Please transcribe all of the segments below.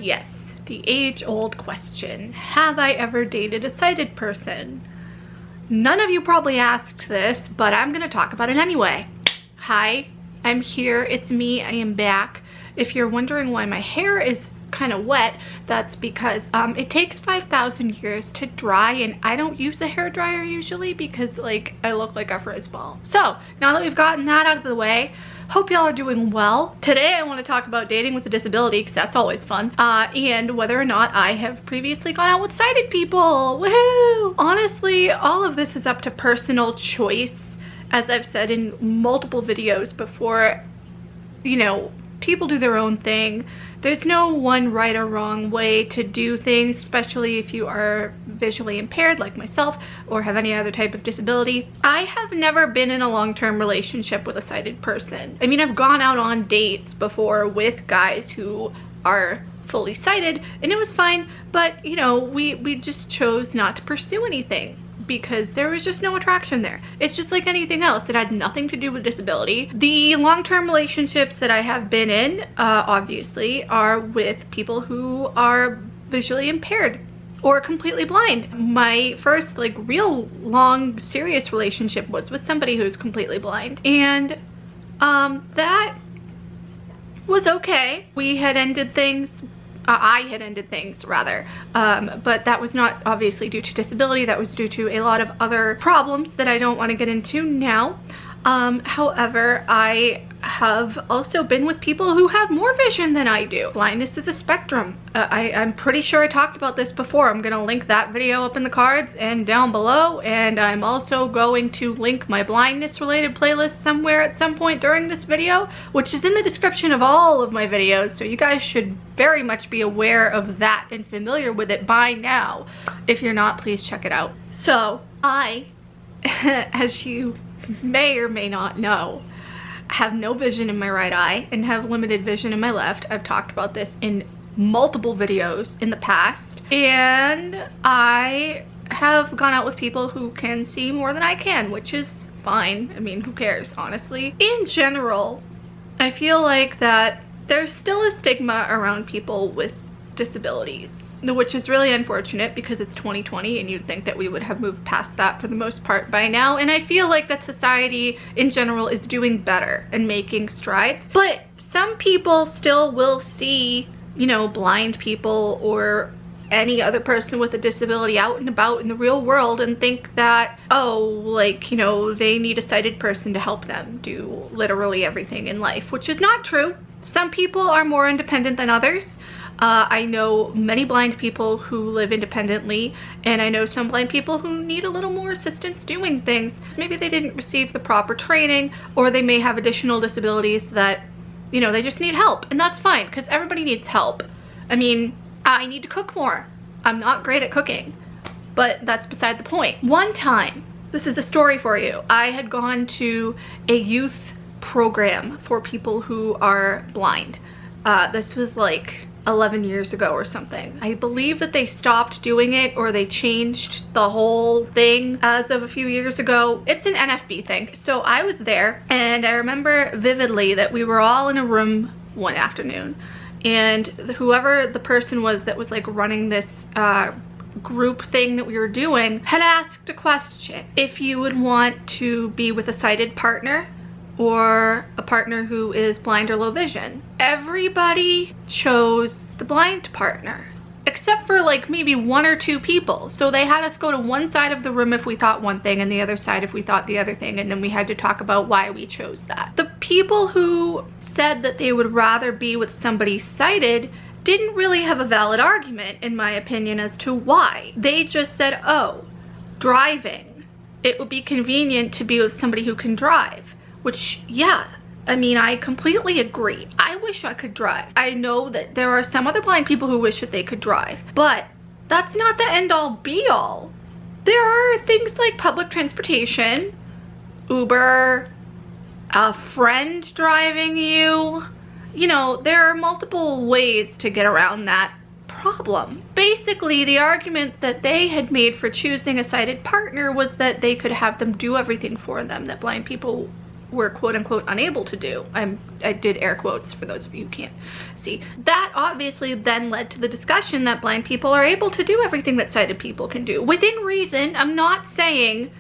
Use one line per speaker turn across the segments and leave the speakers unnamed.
Yes, the age-old question. Have I ever dated a sighted person? None of you probably asked this, but I'm gonna talk about it anyway. Hi, I'm here, it's me, I am back. If you're wondering why my hair is kind of wet, that's because it takes 5,000 years to dry, and I don't use a hair dryer usually because like I look like a frizz ball. So now that we've gotten that out of the way, hope y'all are doing well. Today I want to talk about dating with a disability because that's always fun, and whether or not I have previously gone out with sighted people. Woohoo! Honestly, all of this is up to personal choice. As I've said in multiple videos before, you know, people do their own thing. There's no one right or wrong way to do things, especially if you are visually impaired like myself or have any other type of disability. I have never been in a long-term relationship with a sighted person. I mean, I've gone out on dates before with guys who are fully sighted and it was fine, but you know, we just chose not to pursue anything because there was just no attraction there. It's just like anything else. It had nothing to do with disability. The long-term relationships that I have been in, obviously, are with people who are visually impaired or completely blind. My first like real long serious relationship was with somebody who's completely blind, and that was okay. We had ended things. I had ended things rather, but that was not obviously due to disability. That was due to a lot of other problems that I don't want to get into now. However, I have also been with people who have more vision than I do. Blindness is a spectrum. I'm pretty sure I talked about this before. I'm gonna link that video up in the cards and down below, and I'm also going to link my blindness related playlist somewhere at some point during this video, which is in the description of all of my videos, so you guys should very much be aware of that and familiar with it by now. If you're not, please check it out. So I, as you may or may not know, have no vision in my right eye and have limited vision in my left. I've talked about this in multiple videos in the past, and I have gone out with people who can see more than I can, which is fine. I mean, who cares, honestly? In general, I feel like that there's still a stigma around people with disabilities, which is really unfortunate because it's 2020 and you'd think that we would have moved past that for the most part by now, and I feel like that society in general is doing better and making strides, but some people still will see, you know, blind people or any other person with a disability out and about in the real world and think that, oh, like, you know, they need a sighted person to help them do literally everything in life, which is not true. Some people are more independent than others. I know many blind people who live independently, and I know some blind people who need a little more assistance doing things. Maybe they didn't receive the proper training, or they may have additional disabilities that, you know, they just need help, and that's fine because everybody needs help. I mean, I need to cook more. I'm not great at cooking, but that's beside the point. One time, this is a story for you, I had gone to a youth program for people who are blind. This was like 11 years ago or something. I believe that they stopped doing it or they changed the whole thing as of a few years ago. It's an NFB thing. So I was there, and I remember vividly that we were all in a room one afternoon, and whoever the person was that was like running this group thing that we were doing had asked a question: if you would want to be with a sighted partner or a partner who is blind or low vision. Everybody chose the blind partner, except for like maybe one or two people. So they had us go to one side of the room if we thought one thing and the other side if we thought the other thing, and then we had to talk about why we chose that. The people who said that they would rather be with somebody sighted didn't really have a valid argument, in my opinion, as to why. They just said, oh, driving. It would be convenient to be with somebody who can drive. Which, yeah, I mean, I completely agree. I wish I could drive. I know that there are some other blind people who wish that they could drive, but that's not the end-all be-all. There are things like public transportation, Uber, a friend driving you. You know, there are multiple ways to get around that problem. Basically, the argument that they had made for choosing a sighted partner was that they could have them do everything for them that blind people were quote unquote unable to do. I did air quotes for those of you who can't see. That obviously then led to the discussion that blind people are able to do everything that sighted people can do. Within reason. I'm not saying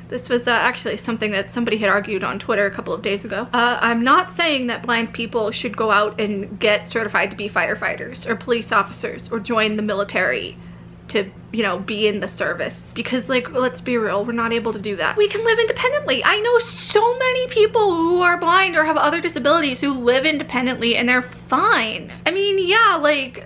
this was actually something that somebody had argued on Twitter a couple of days ago. I'm not saying that blind people should go out and get certified to be firefighters or police officers or join the military to, you know, be in the service, because, like, let's be real, we're not able to do that. We can live independently. I know so many people who are blind or have other disabilities who live independently and they're fine. I mean, yeah, like,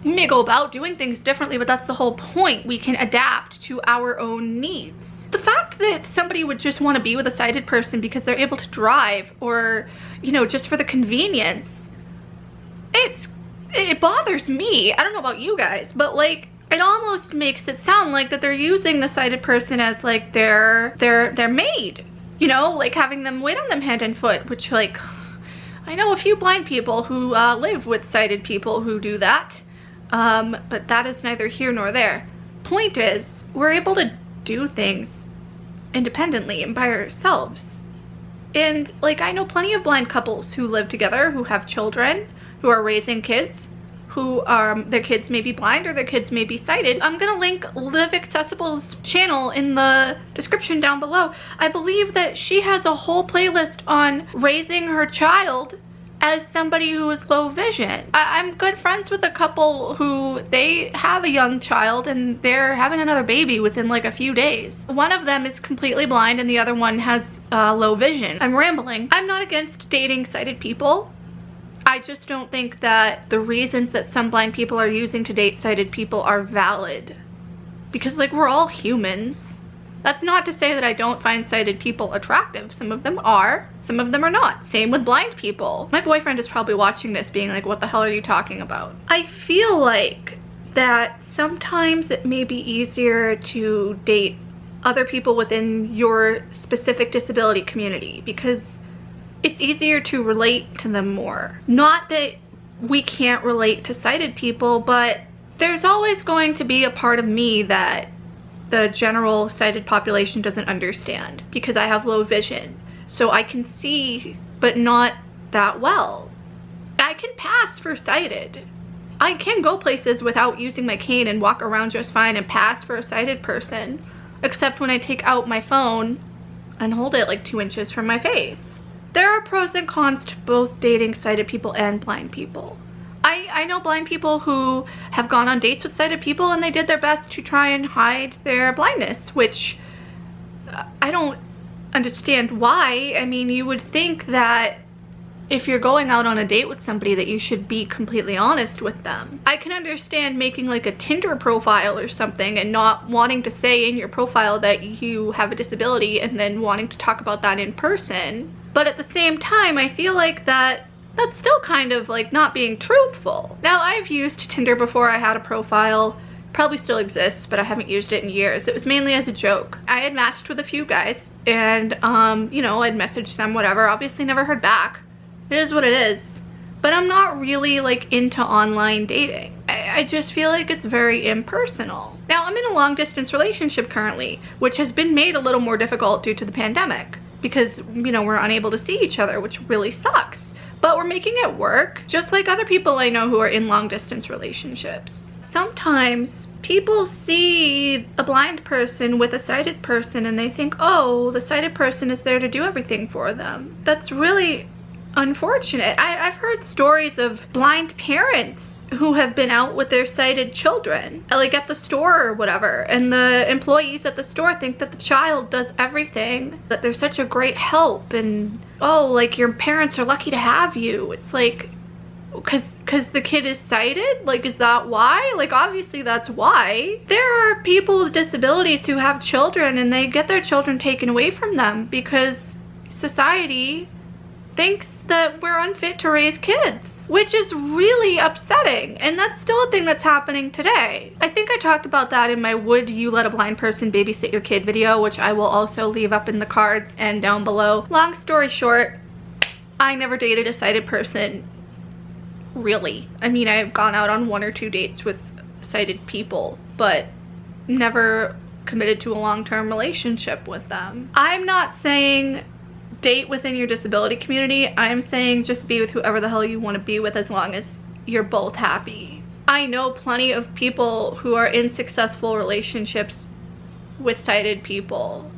we may go about doing things differently, but that's the whole point. We can adapt to our own needs. The fact that somebody would just want to be with a sighted person because they're able to drive, or, you know, just for the convenience, it bothers me. I don't know about you guys, but, like, it almost makes it sound like that they're using the sighted person as, like, their maid, you know, like having them wait on them hand and foot, which, like, I know a few blind people who live with sighted people who do that, but that is neither here nor there. Point is, we're able to do things independently and by ourselves. And, like, I know plenty of blind couples who live together, who have children, who are raising kids, who their kids may be blind or their kids may be sighted. I'm gonna link Live Accessible's channel in the description down below. I believe that she has a whole playlist on raising her child as somebody who is low vision. I'm good friends with a couple who they have a young child and they're having another baby within like a few days. One of them is completely blind and the other one has low vision. I'm rambling. I'm not against dating sighted people. I just don't think that the reasons that some blind people are using to date sighted people are valid. Because, like, we're all humans. That's not to say that I don't find sighted people attractive. Some of them are, some of them are not. Same with blind people. My boyfriend is probably watching this being like, what the hell are you talking about? I feel like that sometimes it may be easier to date other people within your specific disability community because it's easier to relate to them more. Not that we can't relate to sighted people, but there's always going to be a part of me that the general sighted population doesn't understand because I have low vision. So I can see, but not that well. I can pass for sighted. I can go places without using my cane and walk around just fine and pass for a sighted person, except when I take out my phone and hold it like 2 inches from my face. There are pros and cons to both dating sighted people and blind people. I know blind people who have gone on dates with sighted people and they did their best to try and hide their blindness, which I don't understand why. I mean, you would think that if you're going out on a date with somebody that you should be completely honest with them. I can understand making like a Tinder profile or something and not wanting to say in your profile that you have a disability and then wanting to talk about that in person. But at the same time, I feel like that's still kind of like not being truthful. Now, I've used Tinder before. I had a profile, probably still exists, but I haven't used it in years. It was mainly as a joke. I had matched with a few guys and, you know, I'd messaged them, whatever. Obviously never heard back. It is what it is. But I'm not really like into online dating. I just feel like it's very impersonal. Now, I'm in a long distance relationship currently, which has been made a little more difficult due to the pandemic because, you know, we're unable to see each other, which really sucks. But we're making it work, just like other people I know who are in long distance relationships. Sometimes people see a blind person with a sighted person and they think, oh, the sighted person is there to do everything for them. That's really unfortunate. I've heard stories of blind parents who have been out with their sighted children, like at the store or whatever, and the employees at the store think that the child does everything, that they're such a great help, and oh, like your parents are lucky to have you. It's like, because the kid is sighted? Like, is that why? Like, obviously that's why. There are people with disabilities who have children and they get their children taken away from them because society thinks that we're unfit to raise kids, which is really upsetting, and that's still a thing that's happening today. I think I talked about that in my Would You Let a Blind Person Babysit Your Kid video, which I will also leave up in the cards and down below. Long story short, I never dated a sighted person, really. I mean, I've gone out on 1 or 2 dates with sighted people, but never committed to a long-term relationship with them. I'm not saying date within your disability community, I'm saying just be with whoever the hell you want to be with as long as you're both happy. I know plenty of people who are in successful relationships with sighted people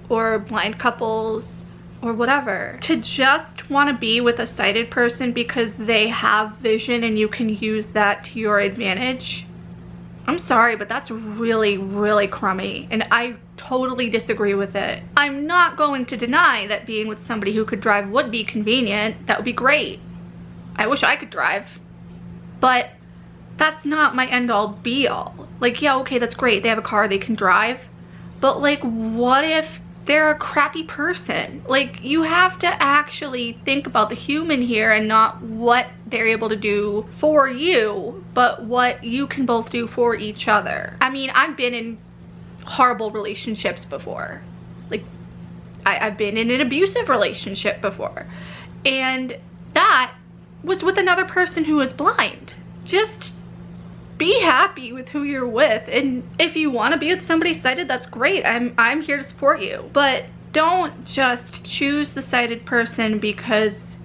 or blind couples or whatever. To just want to be with a sighted person because they have vision and you can use that to your advantage, I'm sorry, but that's really, really crummy, and I totally disagree with it. I'm not going to deny that being with somebody who could drive would be convenient. That would be great. I wish I could drive, but that's not my end-all be-all. Like, yeah, okay, that's great. They have a car, they can drive, but like, what if they're a crappy person? Like, you have to actually think about the human here and not what they're able to do for you, but what you can both do for each other. I mean, I've been in horrible relationships before. Like, I've been in an abusive relationship before, and that was with another person who was blind. Just be happy with who you're with, and if you want to be with somebody sighted, that's great. I'm here to support you, but don't just choose the sighted person because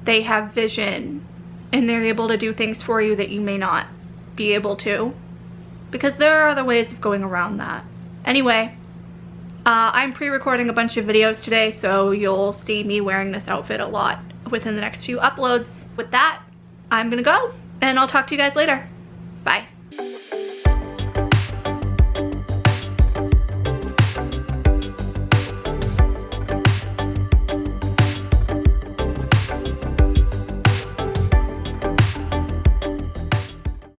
they have vision and they're able to do things for you that you may not be able to, because there are other ways of going around that. Anyway, I'm pre-recording a bunch of videos today, so you'll see me wearing this outfit a lot within the next few uploads. With that, I'm gonna go, and I'll talk to you guys later. Bye.